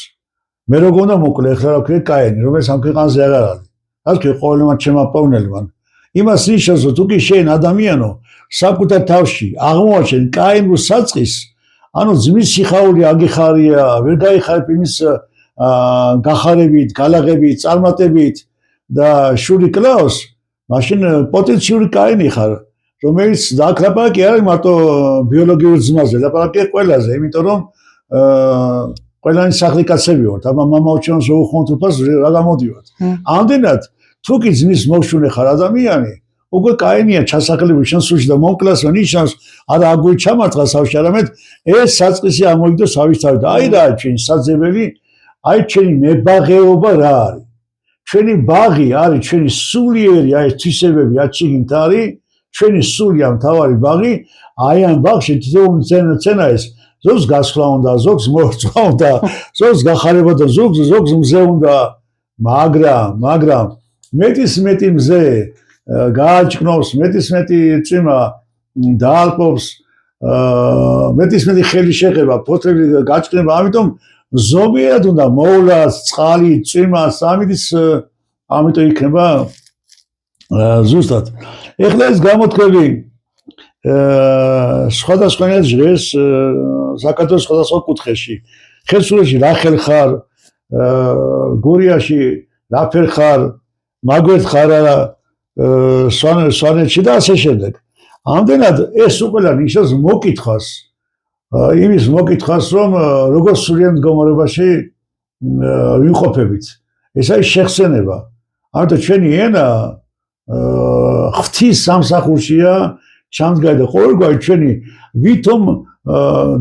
მე როგორ უნდა მოკლე ახლა რა ქვია კაინი რომელიც ამ ქვეყანაზე არ არის რა ქვია ყოველმა ჩემმა პოვნელმან იმას ნიშნავს რომ თუ კი შენ ადამიანო საკუთარ თავში აღმოაჩენ კაინურ საწყის ანუ ძმის სიხაული აგიხარია ვერ გაიხარებ იმის გახარებით გალაღებით წარმატებით და შური კლავს მაშინ პოტენციური კაინი ხარ რომელიც დაკრაპაკი არის მარტო ბიოლოგიურ ძმაზე ლაპარაკია ყველაზე იმიტომ რომ ყველანი სახლი კაცები ვართ აბა მამაოჩემს უხმოთ უფას რა გამოდივართ ამდენად თუ კი ძმის მოშუნე ხარ ადამიანი უკვე კაინია ჩასახლებული შენ სულში და მომკლას ნიშნავს არა აგვი ჩამარტყა სავში არამედ ეს საწყისი ამოიგდო სავის თავი და აი რა ჩვენი საძებელი აი ჩვენი მებაღეობა რა არის ჩვენი ბაღი არის ჩვენი სულიერი აი თვისებები აჩიგინთ არის ჩვენი სულია მთავარი ბაღი აი ამ ბაღში თითოეულ ცენა ეს ზოგს გასხლა უნდა ზოგს მორწვა უნდა ზოგს გახარება და ზოგს მზე უნდა მაგრამ მეტის მეტი მზე გააჭკნობს მეტის მეტი წვიმა დაალპობს მეტის მეტი ხელი შეხება ფოთლები გაჭკნება ამიტომ ზომიერად უნდა მოვლას წყალი წვიმას ამიტომ იქნება ზუსტად ეხლა ეს გამოთქვები სხვადასხვანაირად ჟღერს საქართველოს სხვადასხვა კუთხეში ხევსურეთში რა ხელ ხარ გურიაში რა ფერ ხარ მაგვერთ ხარ არა სვანეთში და ასე შემდეგ ამდენად ეს უკვე ნიშნავს მოკითხვას იმის მოკითხვას რომ როგორ სულიან მდგომარეობაში ვიმყოფებით ეს არის შეხსენება ამიტომ ჩვენი ენა ღვთის სამსახურშია ჩამდგარი და ყოველგვარი ჩვენი ვითომ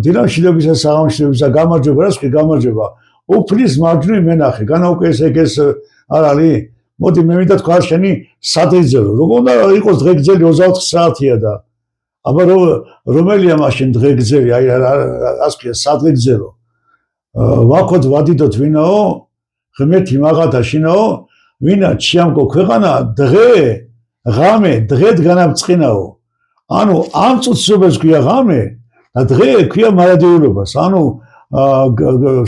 დილამშვიდობისა საღამოშიდობისა გამარჯობა რას კი გამარჯობა უფლის მარჯვნივ მენახე განაუკეთეს ეს არ არის მოდი მე მინდა თქვა შენი სადღეგრძელო როგორ უნდა იყოს დღეგრძელი 24 საათია და აბა რომელია მაშინ დღეგრძელი აი რას ქვია სადღეგრძელო ვაქოთ ვადიდოთ ვინაო ღმერთი მაღალთა შინაო ვინა ჩიამკო ქვეყანა დღე ღამე დღედ განამწყინაო ანუ ამ წუთსობას ქვია ღამე და დღე ქვია მარადეულობას ანუ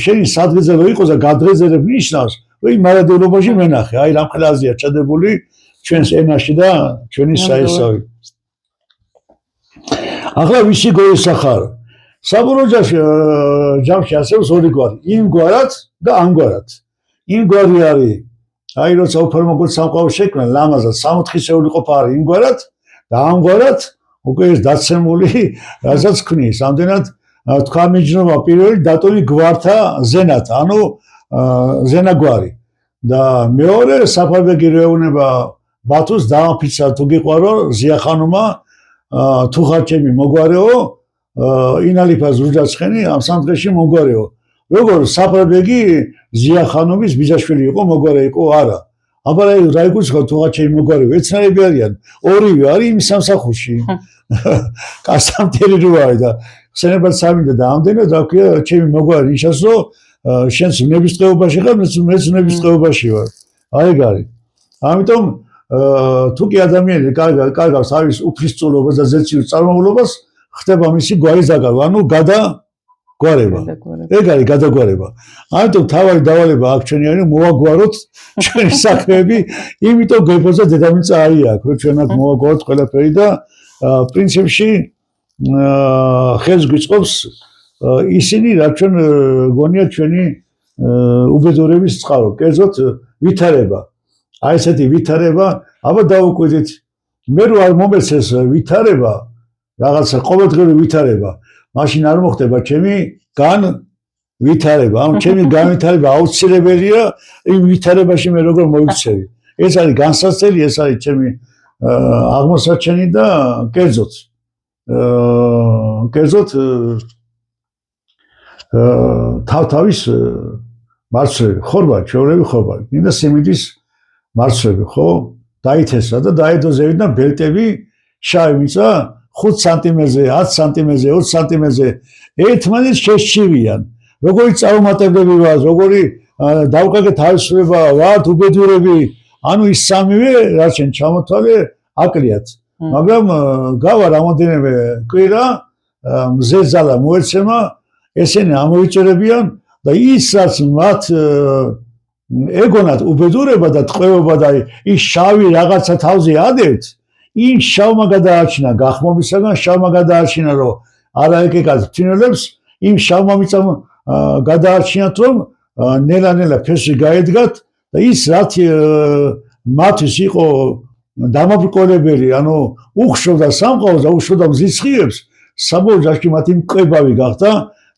შენი სადღეგრძელო იყოს და გადღეგრძელებ ნიშნავს რომ მარადეულობაში მენახე აი რამ ხლაზია ჩადებული ჩვენს ენაში და ჩვენი საესავი ახლა ვისი გოისახარ საბურო ჯამში არსებობს ორი გვარი იმგვარად და ამგვარად იმგვარი არის აი როცა უფორმოგულ სამყარო შექმნა ლამაზად 64 ყოფა არის იმგვარად და ამგვარად უკვე ეს დაცემული რასაც ქნის ამდენად თქვა მიჯნობა პირველი დატოვი გვართა ზენათ ანუ ზენაგვარი და მეორე საფარბეგი რეუნება ბათუს დაამფიცა თუ გიყვარო ზიახანუმა თუ ხარჩები მოგვარეო ინალიფას რუჯაცხენი ამ სამდღეში მოგვარეო როგორ საფარბეგი ზიახანუმის ბიძაშვილი იყო მოგვარე იყო არა აბა რა იგუცხო თუ ხარჩები მოგვარეო ეცნარები არიან ორივე არის იმ სამსახურში კასამტერი რო არის და ხსენებად სამინდა და ამდენად რა ქვია ჩემი მოგვარი ნიშნავს რომ შენს ნების წეობაში ხარ მეც ნების წეობაში ვარ აი გარი ამიტომ თუ კი ადამიანი კარგავს თავის უფლისწულობას და ზეციურ წარმომავლობას ხდება მისი გვარის დაკარგვა ანუ გადაგვარება ეგ არის გადაგვარება ამიტომ თავარი დავალება აქ ჩვენი არის მოვაგვაროთ ჩვენი საქმეები იმიტომ გვეფოს და დედამიწა არის აქ რომ ჩვენ აქ მოვაგვაროთ ყველაფერი და პრინციპში ხელს გვიწყობს ისინი რა ჩვენ გონია ჩვენი უბედურების წყარო კერძოდ ვითარება აი ესეთი ვითარება აბა დაუკვირდით მე რო არ მომეცეს ვითარება რაღაცა ყოველდღიური ვითარება მაშინ არ მოხდება ჩემი განვითარება ამ ჩემი განვითარება აუცილებელია იმ ვითარებაში მე როგორ მოიქცევი ეს არის განსაცდელი ეს არის ჩემი აღმოსაჩენი და კერძოდ თავის მარცვლები ხორბა ჩვეულები ხორბა მინდა სიმინდის მარცვლები ხო დაითესა და დაედოზევი და ბელტები შავი მიწა 5 სანტიმეტრზე 10 სანტიმეტრზე 20 სანტიმეტრზე ერთმანეთს შეშივიან როგორი წარუმატებლები ვართ როგორი დავკარგეთ თავისუფლება ვართ უბედურები ანუ ის სამივე რაც შენ ჩამოთვალე აკლიათ. მაგრამ გავა რამოდენიმე კვირა მზე ძალა მოეცემა, ესენი ამოიჭერებიან და ის რაც მათ ეგონათ უბედურება და ტყვეობა და ის შავი რაღაცა თავზე ადევთ, იმ შავმა გადაარჩინა გახმობისაგან, შავმა გადაარჩინა რომ არა ეკეკათ ფრინველებს, იმ შავმა მიწამ გადაარჩინათ რომ ნელა-ნელა ფესვი გაედგათ და ის რაც მათთვის იყო დამაბრკოლებელი, ანუ უხშობდა სამყაროს და უხშობდა მზის სხივებს, საბოლოო ჯამში მათი მკვებავი გახდა,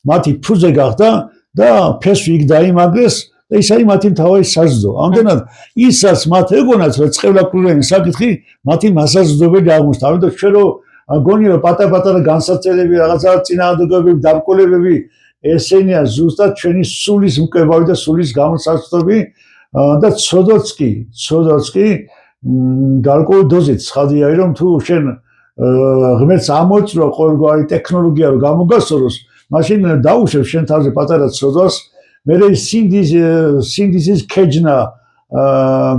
მათი ფუძე გახდა და ფესვი იქ დაიმაგრეს და ის არის მათი მთავარი საზრდო. ამდენად ისაც მათ ეგონათ რომ წყევლაკურიანი საკითხი მათი მასაზრდოებელი აღმოჩნდა. ამიტომ ჩვენ რომ გონია რომ პატარ-პატარა განსაცდელები, რაღაცა წინააღმდეგობები, დაბკოლებები ესენია ზუსტად ჩვენი სულის მკვებავი და სულის გამოსაცდობი და ცოდოც კი გარკვეულ დოზით ცხადია რომ თუ შენ ღმერთს ამოწრო ყოველგვარი ტექნოლოგია რომ გამოგასწოროს, მაშინ დაუშვებ შენ თავზე პატარა ცოდვას, მერე სინდისის ქეჯნა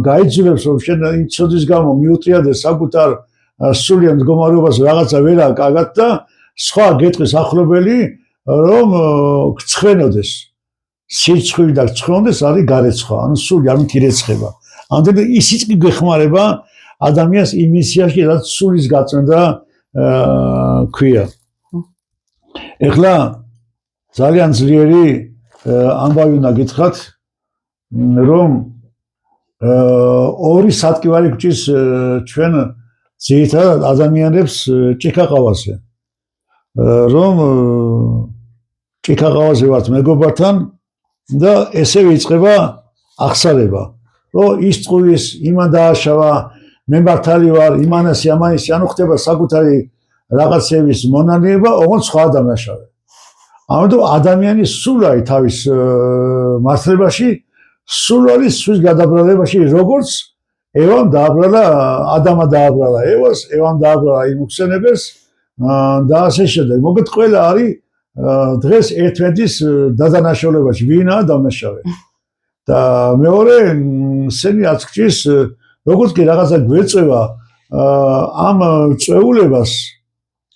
გაიძულებს რომ შენ იმ ცოდვის გამო მიუტრიადეს საკუთარ სულიან მდგომარეობას რაღაცა ვერ აკაგათ და სხვა გეტყვის ახლობელი რომ გცხრენოდეს. სირცხვივი და გცხრონდეს არის გარეცხვა, ანუ სული ამით ირეცხება. ამდენად ისიც კი გეხმარება ადამიანს იმ მისიაში, რაც სულის გაწმენდა ქვია. ეხლა ძალიან ძლიერი ამბავი უნდა გითხრათ, რომ ორი სათქივარი გვჭირს ჩვენ ძირითადად ადამიანებს ჭიქაყავაზე. რომ ჭიქაყავაზე ვართ მეგობართან და ესევე იწყება აღსარება. რომ ის წყურის, იმან დააშავა, მე მართალი ვარ, იმანასი, ამანისი, ანუ ხდება საკუთარი რაღაცების მონანიება, ოღონდ სხვა ადამიანშავე. ამიტომ ადამიანი სულ არის თავის მართლებაში, სულ არის სვის გადაბრალებაში, როგორც ევამ დააბრალა, ადამა დააბრალა ევას, ევამ დააბრალა იმ უხსენებელს და ასე შემდეგ. მოგეთ ყველა არის დღეს ერთმანეთის დადანაშაულებაში, ვინაა დამნაშავე. და მეორე სენი რაც გჭირს, როგორც კი რაღაცა გვეწევა ამ წვეულებას,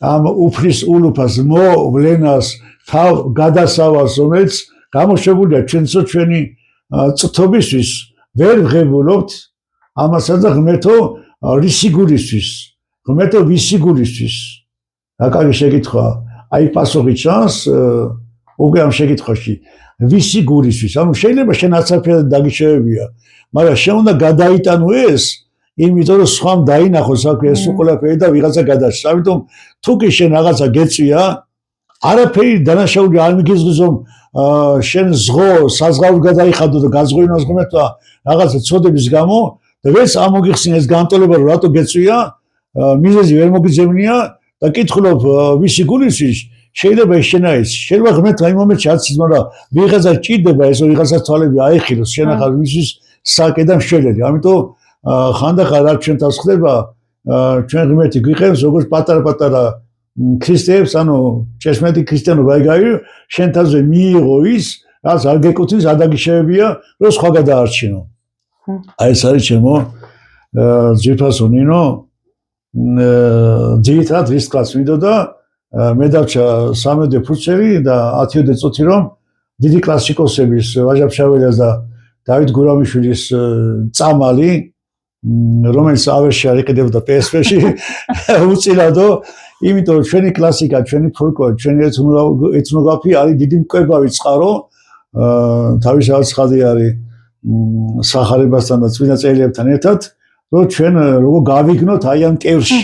ამ უფლის ულუფას, მოვლენას, თავ გადასავალს, რომელიც გამოშვებულია ჩვენი წრთობისთვის, ვერ ვღებულობთ ამასაც და ღმერთო რისი გულისთვის, ღმერთო ვისი გულისთვის. რა კარგი შეკითხვა. აი პასუხი ჩანს უკვე ამ შეკითხვაში. ვისი გულისთვის? ანუ შეიძლება შენ არცერფერად დაგიშევებია, მაგრამ შენ უნდა გადაიტანო ეს, იმიტომ რომ სხვამ დაინახოს აქ ეს ყველაფერი და ვიღაცა გადაშს. ამიტომ თუ კი შენ რაღაცა გეწვია, არაფერი დანაშაული არ მიგიზღვის რომ შენ საზღაურს გადაიხადო და გაზღვინოს ღმერთმა რაღაცა ცოდების გამო და ვერც ამოგიხსნი ეს განტოლება რომ რატო გეწვია, მიზეზი ვერ მოგიძებნია და კითხულობ ვისი გულისთვის, შეიძლება ეს შენ არის. შეიძლება ღმერთმა იმ მომენტში არც იცი, მაგრამ ვიღაცა ჭირდება ეს ვიღაცას თვალები აეხილოს, შენ ახალ მისთვის საკე და მშველელი. ამიტომ ხანდახან რაც ჩვენ თავს ხდება, ჩვენ ღმერთი გვიყევს როგორც პატარა-პატარა ქრისტეებს, ანუ ჭეშმარიტი ქრისტიანობა ეგაა, შენ თავზე მიიღო ის, რაც არ გეკუთვნის, ადაგიშევებია, რომ სხვა გადაარჩინო. აი ეს არის ჩემო ძვირფასო ნინო, ძირითადად რის კლას მინდოდა მე დავჭა 13 ფურცელი და 10 წუთი რომ დიდი კლასიკოსების ვაჟა-ფშაველას და დავით გურამიშვილის წამალი, რომელიც ავერში არ იყიდებოდა PSV-ში, უწილადო, იმიტომ რომ ჩვენი კლასიკა, ჩვენი ფოლკლორი, ჩვენი ეთნოგრაფია არის დიდი მკვებავი წყარო, თავისთავად ცხადი არის სახარებასთან და წმინდა წერილებთან ერთად, რომ ჩვენ როგორ გავიგნოთ აი ამ კევრში,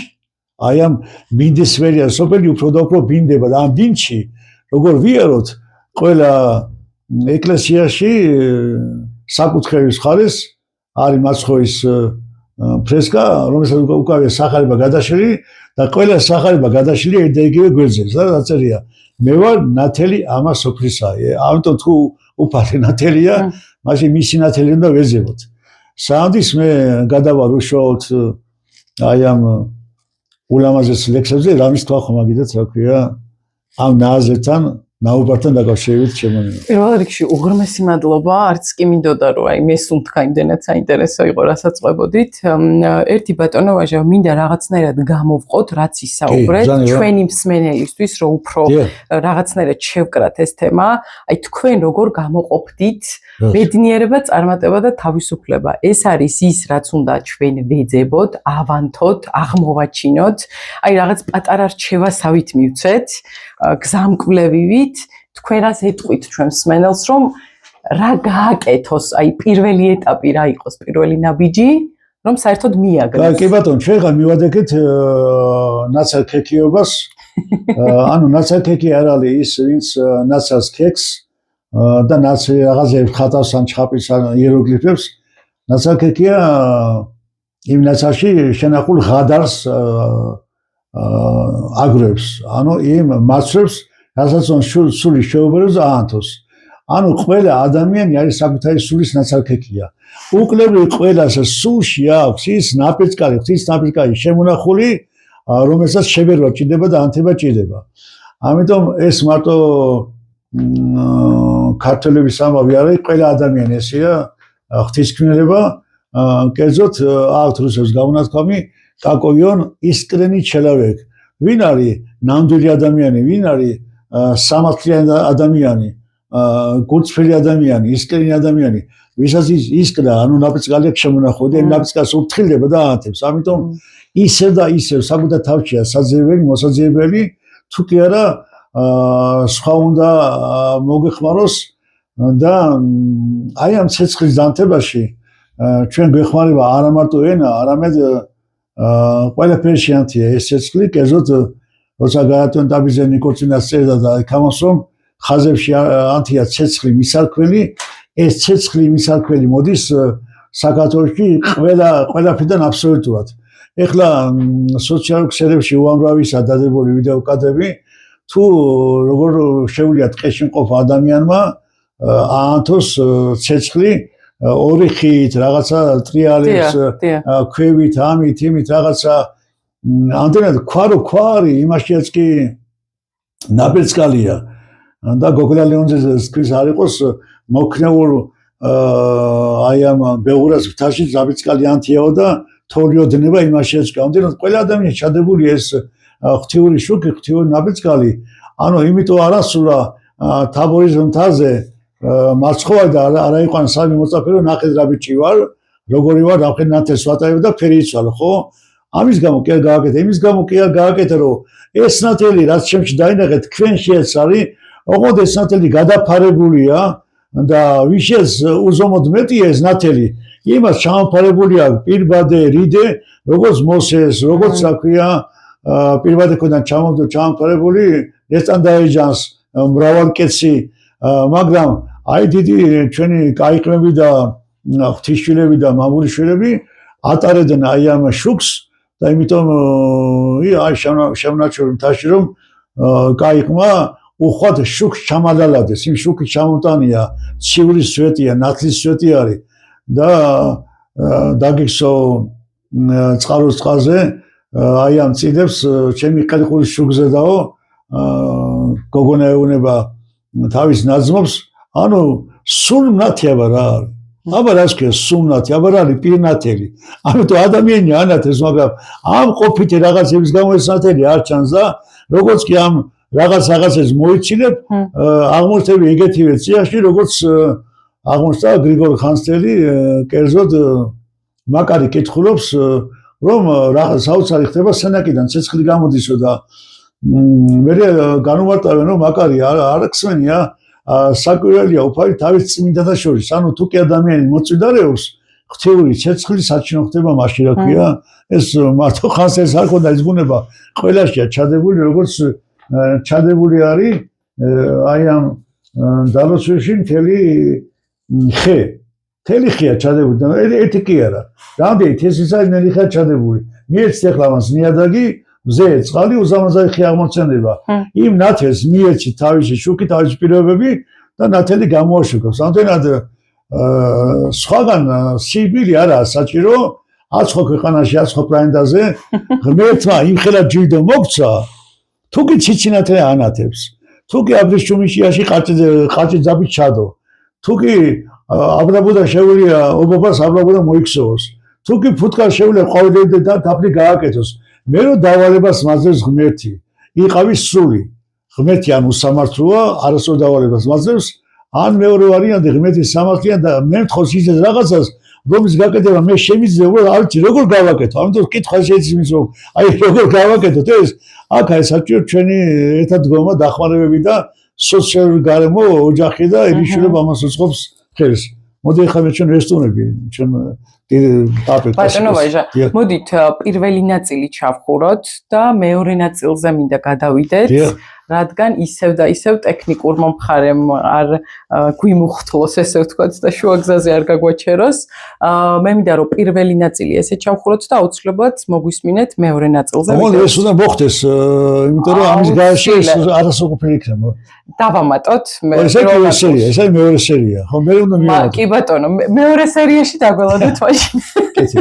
აი ამ ბინდისფერია, სოფელი უფრო და უფრო ბინდება და ამ ბინდში როგორ ვიაროთ ყველა ეკლესიაში საკუთრების ხარეს არის მაცხოვრის ფრესკა, რომელსაც უკავია სახარება გადაშლილი და ყველა სახარება გადაშლილი ერთ და იგივე გვერდზე. დაწერია მე ვარ ნათელი ამა სოფლისა. ამიტომ თუ უფალი ნათელია, მაშინ მისი ნათელი უნდა ვეძებოთ. სანდის მე გადავარ უშუალოდ აი ამ ულამაზეს ლექსებზე, რამის თქვა ხომ მაგითაც რა ქვია, ამ ნააზერთან ნაუბართან დაკავშირებით შემონება. პირველ რიგში უღრმესი მადლობა, არც კი მინდოდა რომ აი მესუნთქა იმდენად საინტერესო იყო, რასაც ყვებოდით. ერთი ბატონო ვაჟა, მინდა რაღაცნაირად გამოვყოთ, რაც ისაუბრეთ, ჩვენი მსმენელისთვის, რომ უფრო რაღაცნაირად შევკრათ ეს თემა. აი თქვენ როგორ გამოყოფდით ბედნიერება, წარმატება და თავისუფლება? ეს არის ის, რაც უნდა ჩვენ ვეძებოთ, ავანთოთ, აღმოვაჩინოთ. აი რაღაც პატარა რჩევასავით მივცეთ, გზამკვლევივით, თქვენას ეტყვით ჩვენ მსმენელს, რომ რა გააკეთოს, აი პირველი ეტაპი რა იყოს, პირველი ნაბიჯი, რომ საერთოდ მიაგნოს. კი ბატონო, ჩვენ გავიმოვადეთ ნაცარქექიობას. ანუ ნაცარქექი არ არის ის, ვინც ნაცარს ქექს და ნაცარი რაღაცებს ხატავს ან ჩხაპის ან იეროგლიფებს. ნაცარქექია იმ ნაცარში შენახულ ღადარს აგრებს, ანუ იმ მასრებს, რასაც სულის შეუბრებს აანთოს. ანუ ყველა ადამიანი არის საკუთარი სულის ნაცარქექია. უკლებრივ ყველას სულში აქვს ის ნაპერწკალი, ღვთის ნაპერწკალი შემონახული, რომელსაც შებერვა ჭირდება და ანთება ჭირდება. ამიტომ ეს მარტო ქართველების ამბავი არ არის, ყველა ადამიანი ესეა, ღვთისმშობლება, კერძოდ აქვთ რუსებს გაუნათქვამი კაკოიონ ისკრენი ჩელავეკ. ვინ არის ნამდვილი ადამიანი, ვინ არის სამართლიანი ადამიანი, გულწრფელი ადამიანი, ისკრენი ადამიანი, ვისაც ისკრა, ანუ ნაპერწკალი აქვს შემონახული და ნაპერწკალს უფრთხილდება და აანთებს. ამიტომ ისევ და ისევ საკუთარ თავშია საძიებელი, მოსაძიებელი, თუ კი არა სხვა უნდა მოგეხმაროს და აი ამ ცეცხლის დანთებაში ჩვენ გვეხმარება არა მარტო ენა, არამედ ყველაფერი შეანთია ეს ცეცხლი, კერძოდ როცა გაატონ დაბიძე ნიკორწინას წერდა და იქამოს რომ ხაზებში ანთია ცეცხლი მისარქველი, ეს ცეცხლი მისარქველი მოდის საქართველოში ყველაფრიდან აბსოლუტურად. ეხლა სოციალურ ქსელებში უამრავისა დადებული ვიდეო კადრები თუ როგორ შეუძლია ტყეში მყოფ ადამიანმა აანთოს ცეცხლი ორი ხით, რაღაცა ტრიალებს, ქვევით, ამით, იმით რაღაცა ამდენად ქვა არის, იმაშიაც კი ნაპერწკალია და გოგონა ლეონძეს თქვის არ იყოს მოქნეულ აი ამ ბეღურას მთაში ნაპერწკალი ანთიაო და თოლიოდნება იმაშიაც კი ამდენად ყველა ადამიანი ჩადებული ეს ღვთიური შუქი, ღვთიური ნაპერწკალი, ანუ იმიტომ არასულა თაბორის მთაზე მარცხოვანი და არა იყვან სამი მოწაფე, ნახეთ რა ბიჭი ვარ, როგორი ვარ, ნახეთ ნათელს ვატარებ და ფერი იცვალ, ხო? ამის გამო კი არ გააკეთე, იმის გამო კი არ გააკეთე, რომ ეს ნათელი რაც ჩემში დაინახეთ, თქვენში ეს არის, ოღონდ ეს ნათელი გადაფარებულია და ვიშეს უზომოდ მეტია ეს ნათელი, იმას ჩამოფარებულია პირბადე, რიდე, როგორც მოსეს, როგორც რა ქვია, პირბადე ქონდა ჩამოფარებული ესტანდაეჯანს მრავალკეცი, მაგრამ აი დიდი ჩვენი კაიყმები და ღვთისშვილები და მამულიშვილები ატარებდნენ აი ამ შუქს და იმიტომ აი შემონარჩუნე მთაში რომ კაიყმა უხვად შუქს ჩამალალადეს, იმ შუქის ჩამოტანია ცივრის სვეტია, ნათლის სვეტი არის და დაგიქცო წყაროს წყალზე აი ამ წიდებს ჩემი ყელხურის შუქზე დაო გოგონა ეუნება თავის ნაძმობს, ანუ სულნათიაბა რა არის. აბა რას ქვია სულნათი, აბა რა არის პირნათელი. ამიტომ ადამიანი ანათებს, მაგრამ ამ ყოფითი რაღაცების გამო ეს ნათელი არ ჩანს და როგორც კი ამ რაღაცებს მოიცილებ, აღმოჩნდები ეგეთივე წიაში, როგორც აღმოჩნდა გრიგორ ხანძთელი, კერძოდ მაკარი კითხულობს, რომ საოცარი ხდება სენაკიდან ცეცხლი გამოდისო და მე განუმარტავენ რომ მაკარი არ ხსენია საკვირველია უფალი თავის წმინდათა შორის, ანუ თუ კი ადამიანი მოწვიდარეობს ღვთიური ცეცხლი საჩინო ხდება მაშინ რა ქვია, ეს მარტო ხანძთელს არ ქონდა ის ბუნება ყველაშია ჩადებული, როგორც ჩადებული არის აი ამ დალოცვაში მთელი ხე. მთელი ხეა ჩადებული და ერთი კი არა. რამდენი თესლისა ნელი ხეა ჩადებული. მიეცით ახლა მას ნიადაგი მზე წყალი უზამაზარი ხე აღმოცენდება. იმ ნათელს მიეცით თავისი შუქი, თავისი პირობები და ნათელი გამოაშუქებს. ამდენად სხვაგან სიბილი არაა საჭირო, აცხო ქვეყანაში, აცხო პლანეტაზე ღმერთმა იმხელა ჯილდო მოგცა, თუ კი ციცინათელი ანათებს. თუ კი აბრეშუმიშიაში ყაჭი ძაბით ჩადო. თუ კი აბრაბუდა შეუძლია ობობას აბრაბუდა მოიქცევოს. თუ კი ფუტკარ შეუძლია ყვავილები და დაფნი გააკეთოს. მე რო დავალებას მაძლევს ღმერთი. იყავის სული. ღმერთი ან უსამართლოა, არასოდეს დავალებას მაძლევს, ან მეორე ვარიანტი ღმერთი სამართლია და მე მთხოვს ისეთ რაღაცას, რომლის გაკეთება მე შემიძლია უბრალოდ არ ვიცი როგორ გავაკეთო. ამიტომ კითხვა შეიცმის რომ აი როგორ გავაკეთოთ ეს აქ აი საჭირო ჩვენი ერთად დგომა დახმარებები და სოციალური გარემო ოჯახი და ირიშულება ამას უწყობს ხელს. მოდი ახლა მე ჩვენ რესტურნები ჩვენ ბატონო ვაჟა, მოდით პირველი ნაწილი ჩავხუროთ და მეორე ნაწილზე მინდა გადავიდეთ, რადგან ისევ და ისევ ტექნიკურ მომხარემ არ გვიმუხთლოს ესე ვთქვათ და შუაგზაზე არ გაგვაჩეროს. მე მინდა რომ პირველი ნაწილი ესე ჩავხუროთ და აუცილებლად მოგვისმინეთ მეორე ნაწილზე. მოდი ეს უნდა მოხდეს, იმიტომ რომ ამის გარეშე არასოყოფილი იქნება. დავამატოთ ესე მეორე სერია, ესე მეორე სერია. ხო მე უნდა მივიღოთ. კი ბატონო, მეორე სერიაში დაგველოდეთ მაშინ.